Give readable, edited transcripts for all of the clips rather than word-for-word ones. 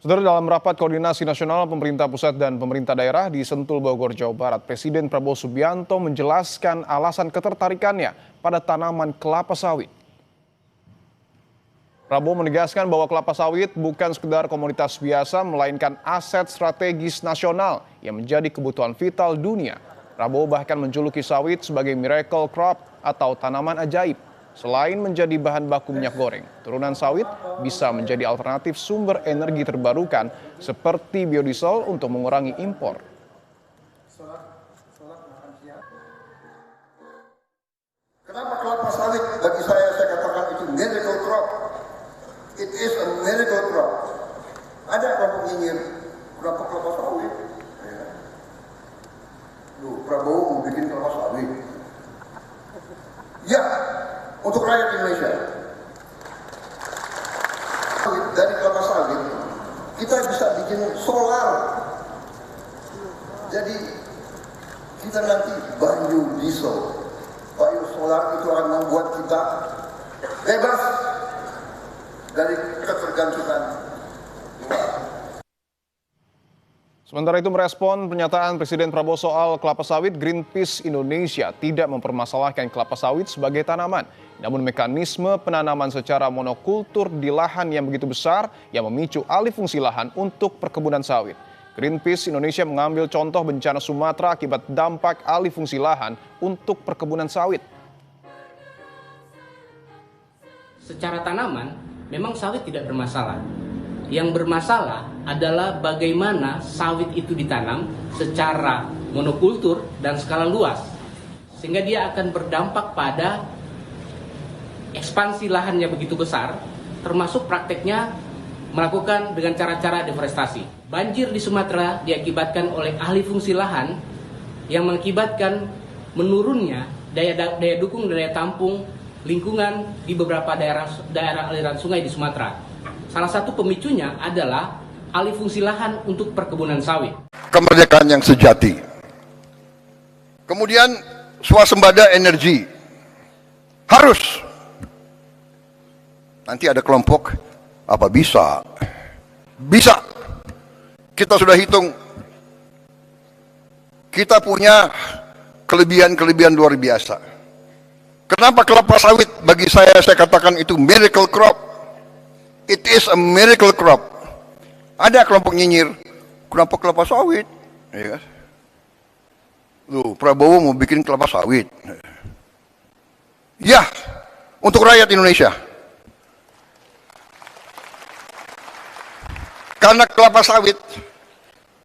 Saudara, dalam rapat koordinasi nasional pemerintah pusat dan pemerintah daerah di Sentul, Bogor, Jawa Barat, Presiden Prabowo Subianto menjelaskan alasan ketertarikannya pada tanaman kelapa sawit. Prabowo menegaskan bahwa kelapa sawit bukan sekedar komoditas biasa, melainkan aset strategis nasional yang menjadi kebutuhan vital dunia. Prabowo bahkan menjuluki sawit sebagai miracle crop atau tanaman ajaib. Selain menjadi bahan baku minyak goreng, turunan sawit bisa menjadi alternatif sumber energi terbarukan seperti biodiesel untuk mengurangi impor. Kenapa kelapa sawit bagi saya katakan itu miracle crop? It is a miracle crop. Ada kelompok nyinyir, kenapa kelapa sawit? Loh, Prabowo mau bikin kelapa sawit. Ya, untuk rakyat Indonesia. Dari kelapa sawit, kita bisa bikin solar. Jadi, kita nanti biodiesel. Biosolar itu akan membuat kita bebas dari ketergantungan luar. Sementara itu, merespon pernyataan Presiden Prabowo soal kelapa sawit, Greenpeace Indonesia tidak mempermasalahkan kelapa sawit sebagai tanaman. Namun mekanisme penanaman secara monokultur di lahan yang begitu besar yang memicu alih fungsi lahan untuk perkebunan sawit. Greenpeace Indonesia mengambil contoh bencana Sumatera akibat dampak alih fungsi lahan untuk perkebunan sawit. Secara tanaman, memang sawit tidak bermasalah. Yang bermasalah adalah bagaimana sawit itu ditanam secara monokultur dan skala luas. Sehingga dia akan berdampak pada ekspansi lahannya begitu besar, termasuk prakteknya melakukan dengan cara-cara deforestasi. Banjir di Sumatera diakibatkan oleh alih fungsi lahan yang mengakibatkan menurunnya daya dukung dan daya tampung lingkungan di beberapa daerah aliran sungai di Sumatera. Salah satu pemicunya adalah alih fungsi lahan untuk perkebunan sawit. Kemerdekaan yang sejati. Kemudian swasembada energi. Harus. Nanti ada kelompok, apa bisa? Bisa. Kita sudah hitung. Kita punya kelebihan-kelebihan luar biasa. Kenapa kelapa sawit bagi saya katakan itu miracle crop? It is a miracle crop. Ada kelompok nyinyir, kenapa kelapa sawit? Ya kan? Loh, Prabowo mau bikin kelapa sawit. Ya, untuk rakyat Indonesia. Karena kelapa sawit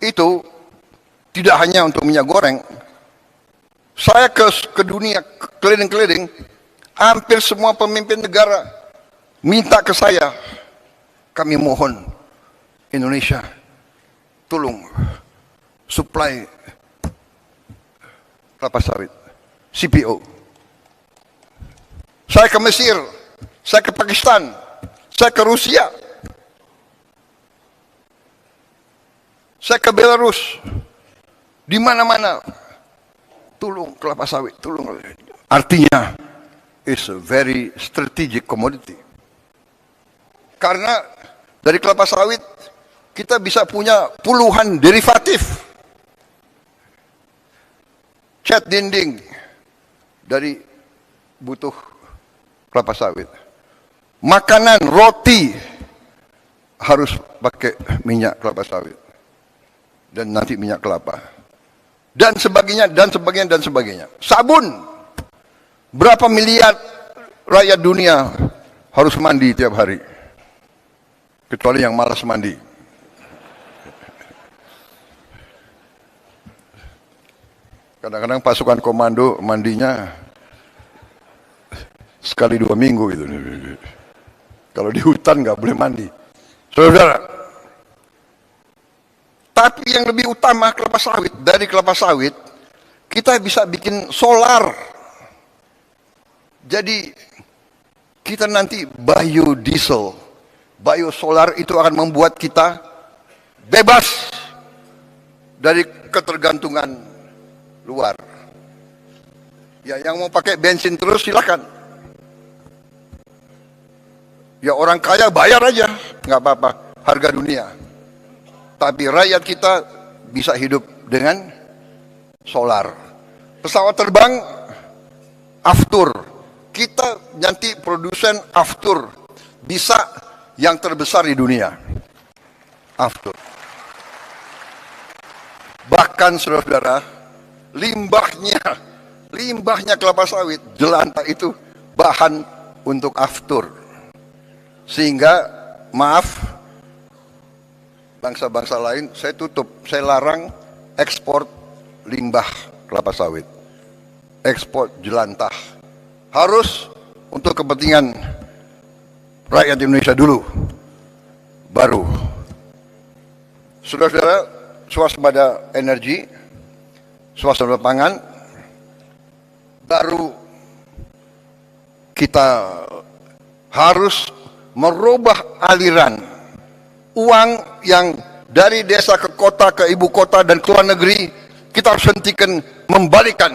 itu tidak hanya untuk minyak goreng. Saya ke dunia, keliling-keliling, hampir semua pemimpin negara minta ke saya, kami mohon Indonesia, tolong supply kelapa sawit, CPO. Saya ke Mesir, saya ke Pakistan, saya ke Rusia, saya ke Belarus, di mana-mana, tolong kelapa sawit, tolong. Artinya, it's a very strategic commodity. Karena dari kelapa sawit kita bisa punya puluhan derivatif. Cat dinding dari butuh kelapa sawit. Makanan, roti harus pakai minyak kelapa sawit. Dan nanti minyak kelapa. Dan sebagainya, dan sebagainya, dan sebagainya. Sabun. Berapa miliar rakyat dunia harus mandi tiap hari. Kecuali yang malas mandi. Kadang-kadang pasukan komando mandinya sekali 2 minggu gitu. Kalau di hutan nggak boleh mandi. Saudara, tapi yang lebih utama kelapa sawit. Dari kelapa sawit kita bisa bikin solar. Jadi kita nanti biodiesel. Biosolar itu akan membuat kita bebas dari ketergantungan luar. Ya, yang mau pakai bensin terus silakan. Ya, orang kaya bayar aja, nggak apa-apa, harga dunia. tapi rakyat kita bisa hidup dengan solar. Pesawat terbang, Aftur. Kita nanti produsen Aftur, bisa yang terbesar di dunia. Aftur. Bahkan saudara-saudara, limbahnya kelapa sawit, jelantah itu bahan untuk Aftur. Sehingga, maaf, bangsa-bangsa lain, saya tutup, saya larang ekspor limbah kelapa sawit, ekspor jelantah. Harus untuk kepentingan rakyat Indonesia dulu, baru. Saudara-saudara, swasembada energi, swasembada pangan, baru kita harus merubah aliran uang yang dari desa ke kota, ke ibu kota dan ke luar negeri. Kita harus hentikan, membalikan,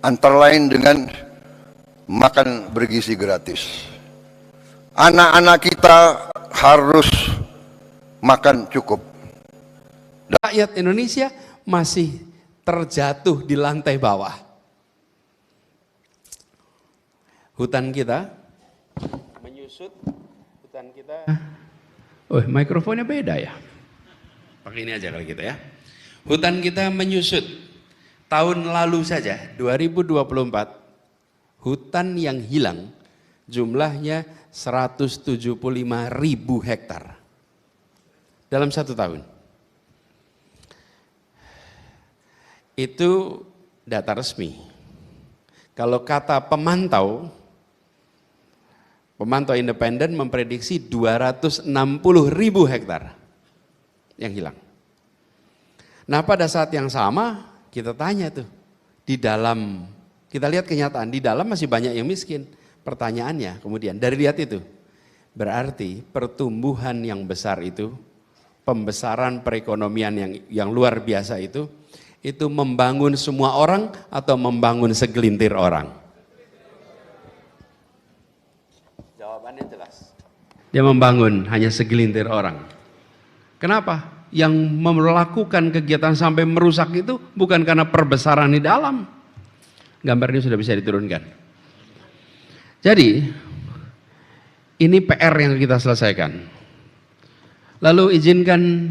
antara lain dengan makan bergizi gratis. Anak-anak kita harus makan cukup. Rakyat Indonesia masih terjatuh di lantai bawah. Hutan kita menyusut, hutan kita. Oh, mikrofonnya beda ya. Pakai ini aja kali kita ya. Hutan kita menyusut. Tahun lalu saja, 2024, hutan yang hilang jumlahnya 175.000 hektar. Dalam 1 tahun. Itu data resmi. Kalau kata pemantau independen memprediksi 260.000 hektar yang hilang. Nah, pada saat yang sama kita tanya tuh, kita lihat kenyataan, di dalam masih banyak yang miskin. Pertanyaannya kemudian, dari lihat itu, berarti pertumbuhan yang besar itu, pembesaran perekonomian yang luar biasa itu membangun semua orang atau membangun segelintir orang? Jawabannya jelas. Dia membangun hanya segelintir orang. Kenapa? Yang melakukan kegiatan sampai merusak itu bukan karena perbesaran di dalam. Gambarnya sudah bisa diturunkan. Jadi, ini PR yang kita selesaikan. Lalu izinkan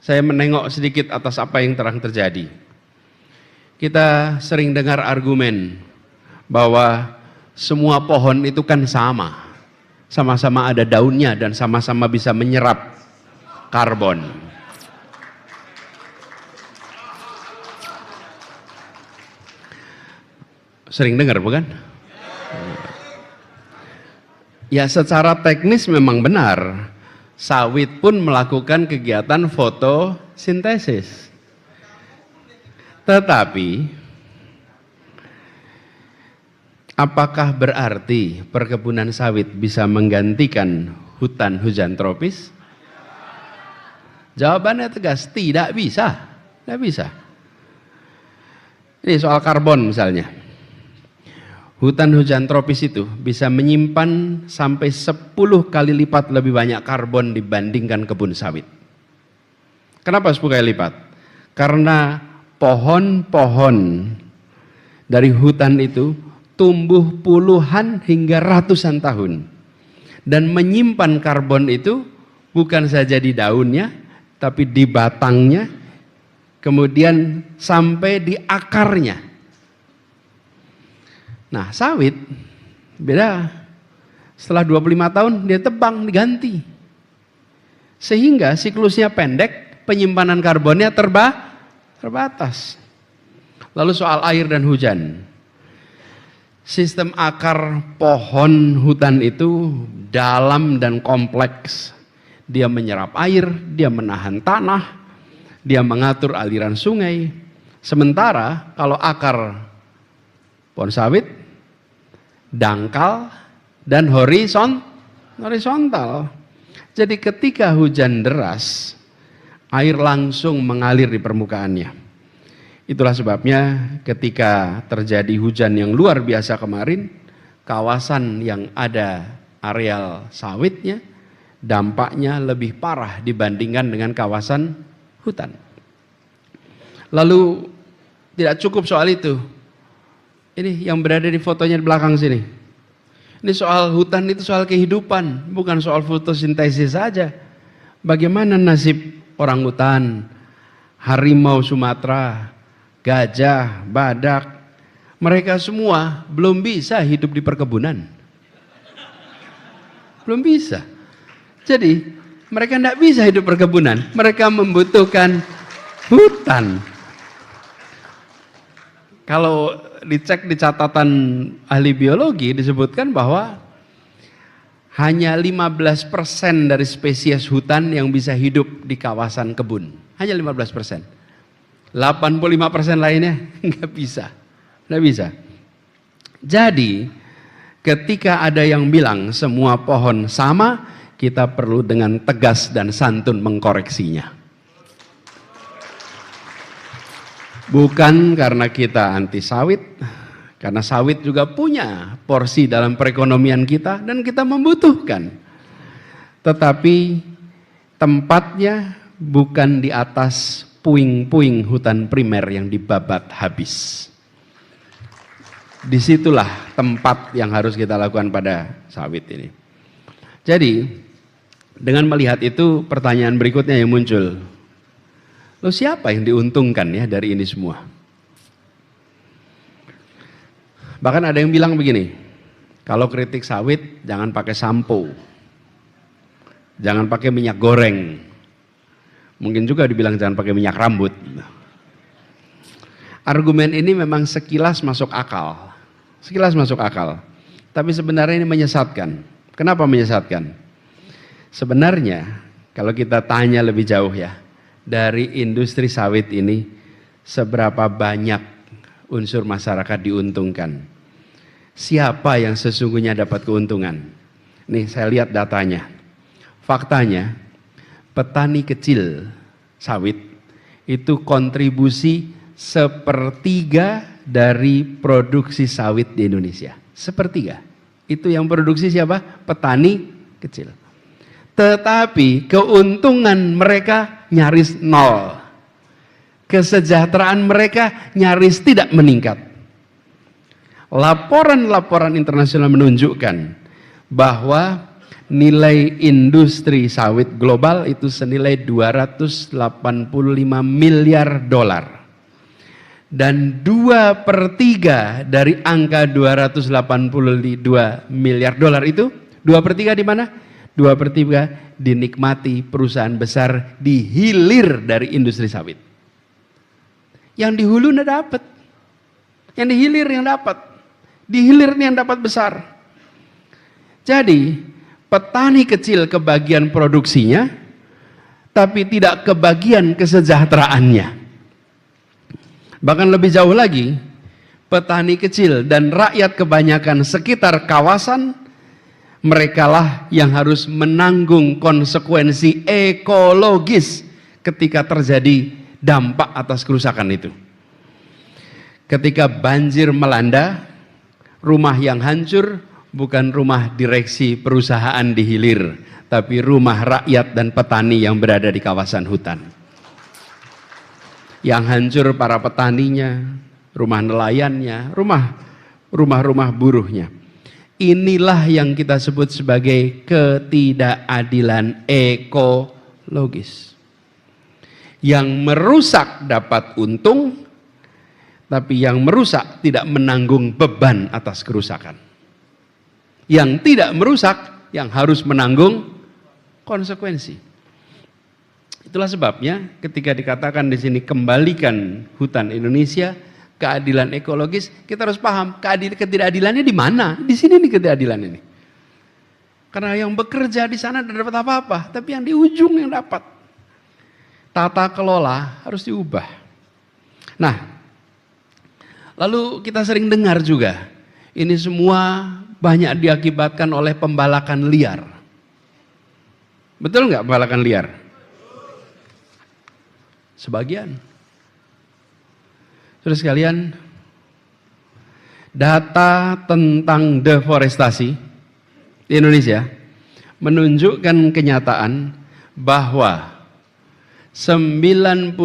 saya menengok sedikit atas apa yang telah terjadi. Kita sering dengar argumen bahwa semua pohon itu kan sama-sama ada daunnya dan sama-sama bisa menyerap karbon. Sering dengar bukan? Ya, secara teknis memang benar. Sawit pun melakukan kegiatan fotosintesis. Tetapi, apakah berarti perkebunan sawit bisa menggantikan hutan hujan tropis? Jawabannya tegas, tidak bisa. Tidak bisa. Ini soal karbon misalnya. Hutan hujan tropis itu bisa menyimpan sampai 10 kali lipat lebih banyak karbon dibandingkan kebun sawit. Kenapa 10 kali lipat? Karena pohon-pohon dari hutan itu tumbuh puluhan hingga ratusan tahun. Dan menyimpan karbon itu bukan saja di daunnya, tapi di batangnya, kemudian sampai di akarnya. Nah, sawit beda. Setelah 25 tahun dia tebang, diganti. Sehingga siklusnya pendek, penyimpanan karbonnya terbatas. Lalu soal air dan hujan. Sistem akar pohon hutan itu dalam dan kompleks. Dia menyerap air, dia menahan tanah, dia mengatur aliran sungai. Sementara kalau akar pohon sawit dangkal dan horizontal. Jadi ketika hujan deras, air langsung mengalir di permukaannya. Itulah sebabnya ketika terjadi hujan yang luar biasa kemarin, kawasan yang ada areal sawitnya dampaknya lebih parah dibandingkan dengan kawasan hutan. Lalu tidak cukup soal itu. Ini yang berada di fotonya di belakang sini. Ini soal hutan, itu soal kehidupan, bukan soal fotosintesis saja. Bagaimana nasib orang hutan, harimau Sumatera, gajah, badak, mereka semua belum bisa hidup di perkebunan. Belum bisa. Jadi mereka tidak bisa hidup perkebunan, mereka membutuhkan hutan. Kalau dicek di catatan ahli biologi disebutkan bahwa hanya 15% dari spesies hutan yang bisa hidup di kawasan kebun. Hanya 15%. 85% lainnya nggak bisa. Nggak bisa. Jadi ketika ada yang bilang semua pohon sama, kita perlu dengan tegas dan santun mengkoreksinya. Bukan karena kita anti sawit, karena sawit juga punya porsi dalam perekonomian kita dan kita membutuhkan. Tetapi tempatnya bukan di atas puing-puing hutan primer yang dibabat habis. Disitulah tempat yang harus kita lakukan pada sawit ini. Jadi dengan melihat itu pertanyaan berikutnya yang muncul. Loh, siapa yang diuntungkan ya dari ini semua? Bahkan ada yang bilang begini, kalau kritik sawit jangan pakai sampo, jangan pakai minyak goreng, mungkin juga dibilang jangan pakai minyak rambut. Argumen ini memang sekilas masuk akal, tapi sebenarnya ini menyesatkan. Kenapa menyesatkan? Sebenarnya kalau kita tanya lebih jauh ya, dari industri sawit ini seberapa banyak unsur masyarakat diuntungkan? Siapa yang sesungguhnya dapat keuntungan? Nih saya lihat datanya. Faktanya petani kecil sawit itu kontribusi 1/3 dari produksi sawit di Indonesia. 1/3. Itu yang produksi siapa? Petani kecil. Tetapi keuntungan mereka nyaris nol. Kesejahteraan mereka nyaris tidak meningkat. Laporan-laporan internasional menunjukkan bahwa nilai industri sawit global itu senilai 285 miliar dolar. Dan 2/3 dari angka 282 miliar dolar itu, 2/3 di mana? 2/3 dinikmati perusahaan besar di hilir dari industri sawit. Yang di hulu nggak dapat, yang di hilir yang dapat, di hilir yang dapat besar. Jadi petani kecil kebagian produksinya, tapi tidak kebagian kesejahteraannya. Bahkan lebih jauh lagi, petani kecil dan rakyat kebanyakan sekitar kawasan, merekalah yang harus menanggung konsekuensi ekologis ketika terjadi dampak atas kerusakan itu. Ketika banjir melanda, rumah yang hancur bukan rumah direksi perusahaan di hilir, tapi rumah rakyat dan petani yang berada di kawasan hutan. Yang hancur para petaninya, rumah nelayannya, rumah-rumah buruhnya. Inilah yang kita sebut sebagai ketidakadilan ekologis. Yang merusak dapat untung, tapi yang merusak tidak menanggung beban atas kerusakan. Yang tidak merusak, yang harus menanggung konsekuensi. Itulah sebabnya ketika dikatakan di sini kembalikan hutan Indonesia, keadilan ekologis, kita harus paham ketidakadilannya di mana? Di sini nih ketidakadilan ini. Karena yang bekerja di sana tidak dapat apa-apa, tapi yang di ujung yang dapat. Tata kelola harus diubah. Nah, lalu kita sering dengar juga, ini semua banyak diakibatkan oleh pembalakan liar. Betul nggak pembalakan liar? Sebagian. Saudara sekalian, data tentang deforestasi di Indonesia menunjukkan kenyataan bahwa 97%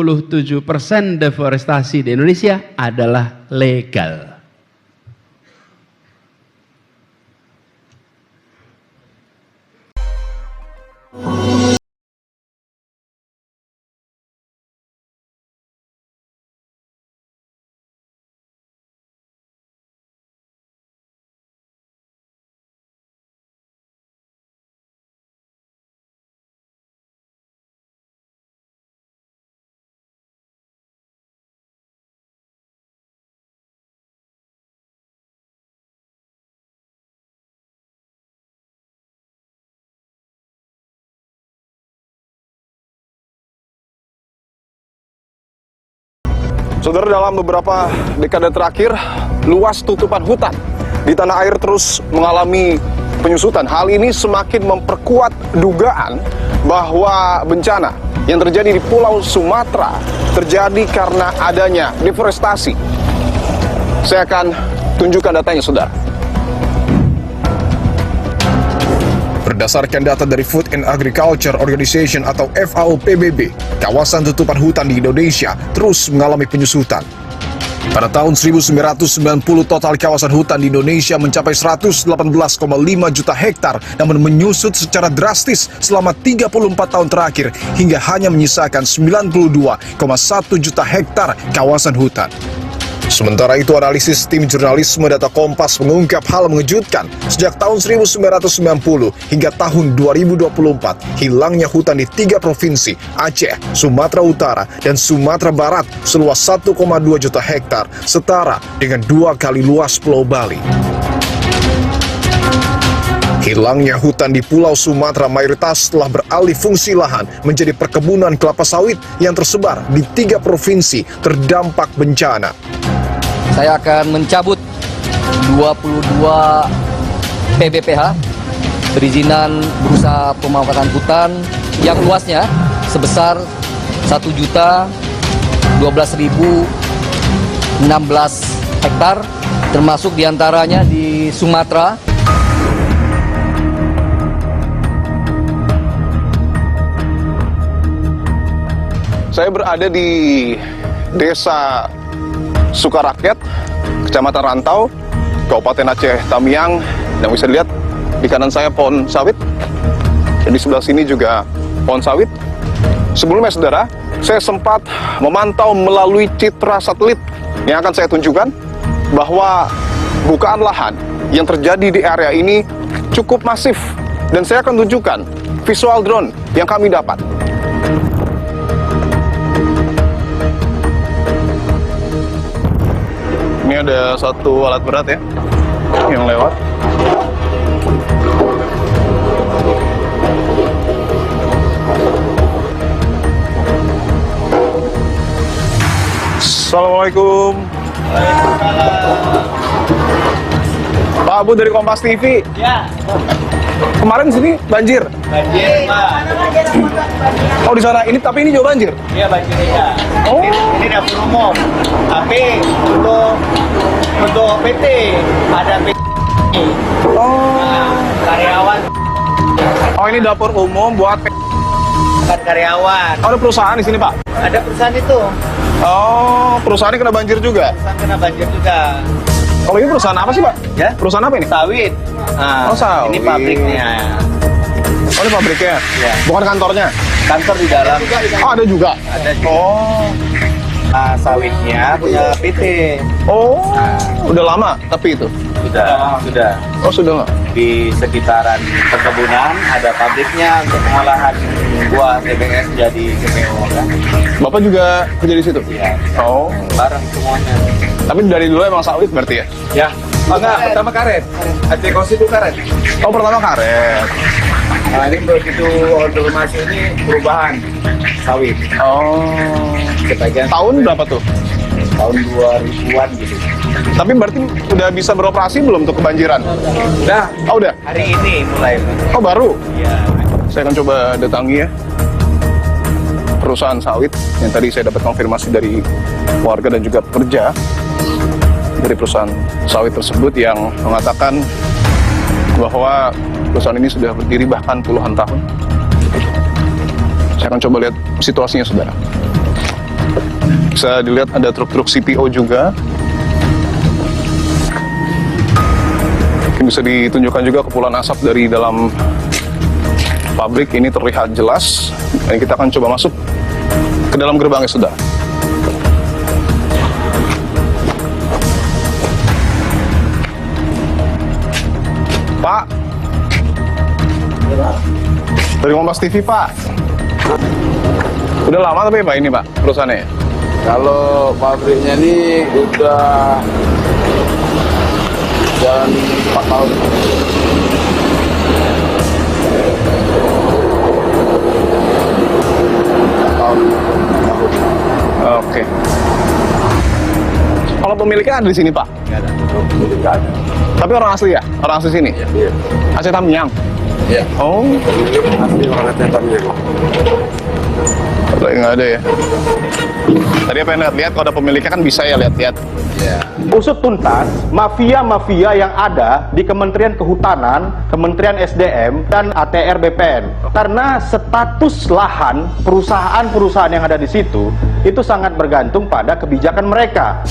deforestasi di Indonesia adalah legal. Saudara, dalam beberapa dekade terakhir, luas tutupan hutan di tanah air terus mengalami penyusutan. Hal ini semakin memperkuat dugaan bahwa bencana yang terjadi di Pulau Sumatera terjadi karena adanya deforestasi. Saya akan tunjukkan datanya, saudara. Berdasarkan data dari Food and Agriculture Organization atau FAO PBB, kawasan tutupan hutan di Indonesia terus mengalami penyusutan. Pada tahun 1990, total kawasan hutan di Indonesia mencapai 118,5 juta hektar, namun menyusut secara drastis selama 34 tahun terakhir hingga hanya menyisakan 92,1 juta hektar kawasan hutan. Sementara itu, analisis tim jurnalisme Data Kompas mengungkap hal mengejutkan. Sejak tahun 1990 hingga tahun 2024, hilangnya hutan di 3 provinsi, Aceh, Sumatera Utara, dan Sumatera Barat seluas 1,2 juta hektar, setara dengan 2 kali luas Pulau Bali. Hilangnya hutan di Pulau Sumatera mayoritas telah beralih fungsi lahan menjadi perkebunan kelapa sawit yang tersebar di 3 provinsi terdampak bencana. Saya akan mencabut 22 PBPH, perizinan berusaha pemanfaatan hutan yang luasnya sebesar 1.012.016 hektar, termasuk diantaranya di Sumatera. Saya berada di Desa Sukarakyat, Kecamatan Rantau, Kabupaten Aceh Tamiang, dan bisa dilihat di kanan saya pohon sawit, dan di sebelah sini juga pohon sawit. Sebelumnya, saudara, saya sempat memantau melalui citra satelit yang akan saya tunjukkan bahwa bukaan lahan yang terjadi di area ini cukup masif, dan saya akan tunjukkan visual drone yang kami dapat. Ini ada satu alat berat ya yang lewat. Assalamualaikum. Pak Abu dari Kompas TV. Ya. Kemarin sini banjir. Banjir, Pak. Oh, di sana. Ini tapi ini juga banjir. Iya, banjir ya. Oh. Ini dapur umum. Tapi untuk PT ada PT. Oh. Nah, karyawan Oh, ini dapur umum buat bukan karyawan. Oh, ada perusahaan di sini, Pak. Ada perusahaan itu. Oh, perusahaannya kena banjir juga. Perusahaan kena banjir juga. Kalau ini perusahaan apa sih, Pak? Ya? Perusahaan apa ini? Sawit. Nah, Oh, sawit. Ini pabriknya. Oh, ini pabriknya? Iya. Bukan kantornya? Kantor di dalam. Oh, ada juga? Ada juga. Oh. Nah, sawitnya punya PT. Oh, udah lama tapi itu? Sudah. Oh, sudah nggak? Di sekitaran perkebunan ada pabriknya untuk pengolahan buah TBS jadi CPO kan. Bapak juga kerja di situ? Iya. Oh. Bareng semuanya. Tapi dari dulu emang sawit berarti ya? Ya. Oh enggak, pertama karet. Aceh Kos itu karet. Oh, pertama karet. Nah, ini begitu order masuk ini perubahan sawit. Oh. Sebagian Tahun berapa tuh? tahun 2000-an gitu. Tapi berarti udah bisa beroperasi belum tuh kebanjiran? Udah, Oh, udah? hari ini mulai. Oh, baru? Iya. Saya akan coba datangi ya perusahaan sawit yang tadi saya dapat konfirmasi dari warga dan juga pekerja dari perusahaan sawit tersebut yang mengatakan bahwa perusahaan ini sudah berdiri bahkan puluhan tahun. Saya akan coba lihat situasinya, saudara. Bisa dilihat ada truk-truk CPO juga. Mungkin bisa ditunjukkan juga kepulan asap dari dalam pabrik ini terlihat jelas. Dan kita akan coba masuk ke dalam gerbangnya, saudara. Pak, dari Kompas TV, Pak. Udah lama tapi Pak ini, Pak, perusahaannya? Kalau pabriknya ini udah jalan 4 tahun. Oke. Kalau pemiliknya ada di sini, Pak? Nggak ada, pemilik nggak ada. Tapi orang asli ya? Orang asli sini? Iya. Aceh Tamiang? Iya. Oh. Asli orang Aceh Tamiang. Kalau nggak ada ya? Tadi apa yang lihat kalau ada pemiliknya kan bisa ya lihat-lihat. Iya. Usut tuntas mafia-mafia yang ada di Kementerian Kehutanan, Kementerian SDM, dan ATR BPN. Karena status lahan perusahaan-perusahaan yang ada di situ itu sangat bergantung pada kebijakan mereka.